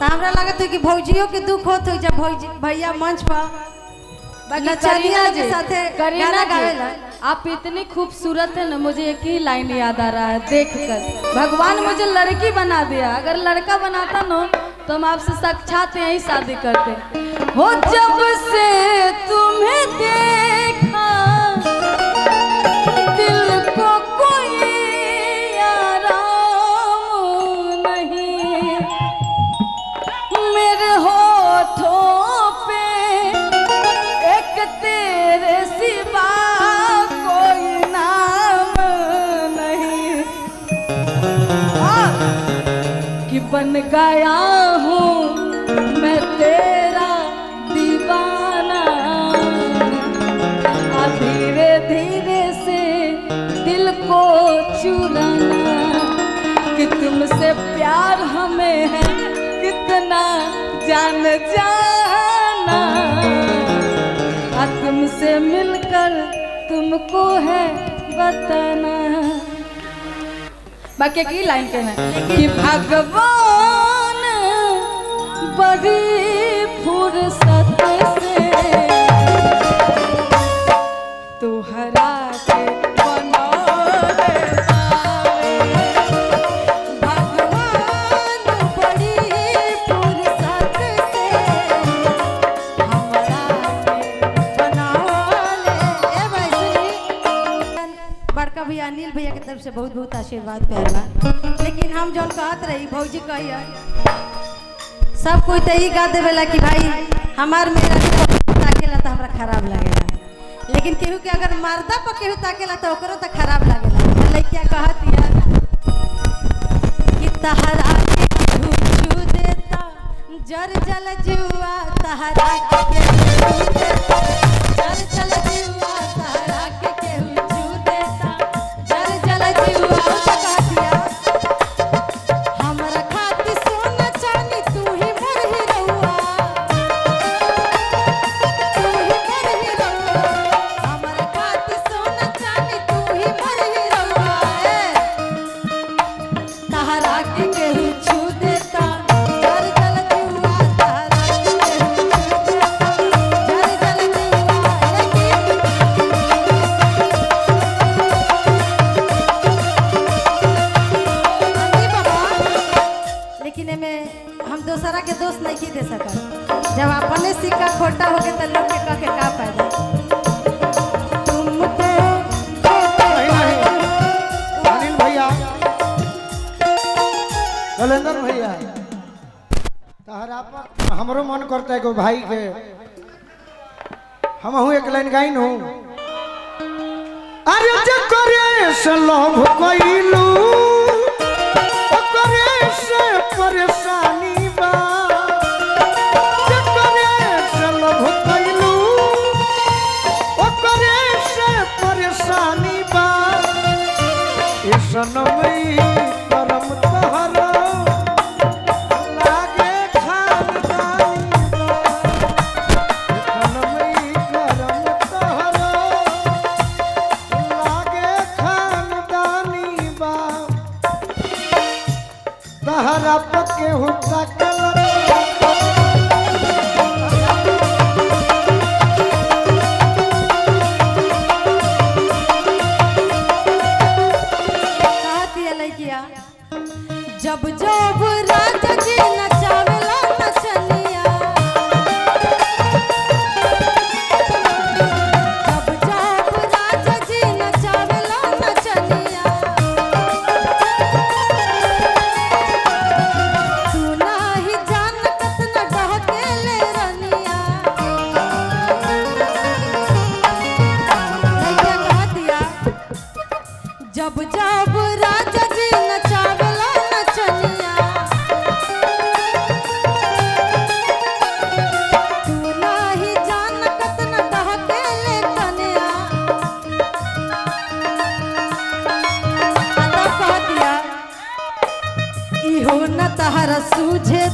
हमरा लगत है कि भौजियों के दुख होत हो जब भैया मंच पर नचनिया के साथे गाना गावेला। आप इतनी खूबसूरत है ना, मुझे एक ही लाइन याद आ रहा है देखकर, भगवान मुझे लड़की बना दिया, अगर लड़का बनाता ना तो हम आपसे साक्षात यही शादी करते। हो जब से तुम्हें देखा दिल को कोई आराम नहीं, मेरे होठों पे एक तेरे सिवा कोई नाम नहीं, कि बन गया हूँ मैं तेरा दीवाना, धीरे धीरे से दिल को चुराना, कि तुमसे प्यार हमें है कितना जान जाना, तुमसे मिलकर तुमको है बताना। बाकी की लाइन के हैं कि भगवान बड़ी फुर्सत से तुहरा के बनौले पावे, भगवान बड़ी फुर्सत से हमरा के बनावले। ए भाई सुनी, बड़का भैया अनिल भैया की तरफ से बहुत बहुत आशीर्वाद करला। लेकिन हम जौन कहत रही भौजी कहिया सब कोई तो ही गा देवेला कि भाई हमार मेरा ताकेला तो हमरा खराब लगेला, लेकिन केहू के अगर मर्दा पर केहू ताकेला तो ओकरो तो खराब लगेला। लइका कहत यार कि तहरा के केहू छू देता जर जल जुआ, तहरा के केहू छू देता जर जल जुआ, तहरा के केहू छू देता जर जल जुआ। कहत यार हमरा खातिर सोना चांदी तू ही मोर हीरोआ, तू ही मोर हीरोआ, हमरा खातिर सोना चांदी तू ही मोर हीरोआ। तहरा के केहू छू देता जर जल जुआ, तहरा के केहू छू देता जर जल जुआ। लेकिन एमे हम दोसरा के दोष नहीं दे सकत, जब अपने सिक्का खोटा हो गए तो लोग के कह के का फायदा। तुमको अनिल भैया, कलेंदर भैया, तहरा पर हमरो मन करता है कि भाई के हम हूँ एक लाइन गाइन हूँ। अरे जकरे से लोभ कइलू ओकरे से परेशानी बा, जकरे से लोभ कइलू ओकरे से परेशानी बा, ए सनमई करम तहरा लागे खानदानी बा, ए सनमई करम तहरा लागे खानदानी बा, तहरा पके हुक्का कलर कहती है लइकिया जब जब राजा जी नचावेला नचनिया, जब जब राजा जी नचावेला नचनिया, तू नाही जानत न डहकेले रनिया। लइकिया कहतिया जब जब राजा जी नचावेला नचनिया, तू नाही जानत न डहकेले कनिया। कहतिया इहो न तहरा सूझे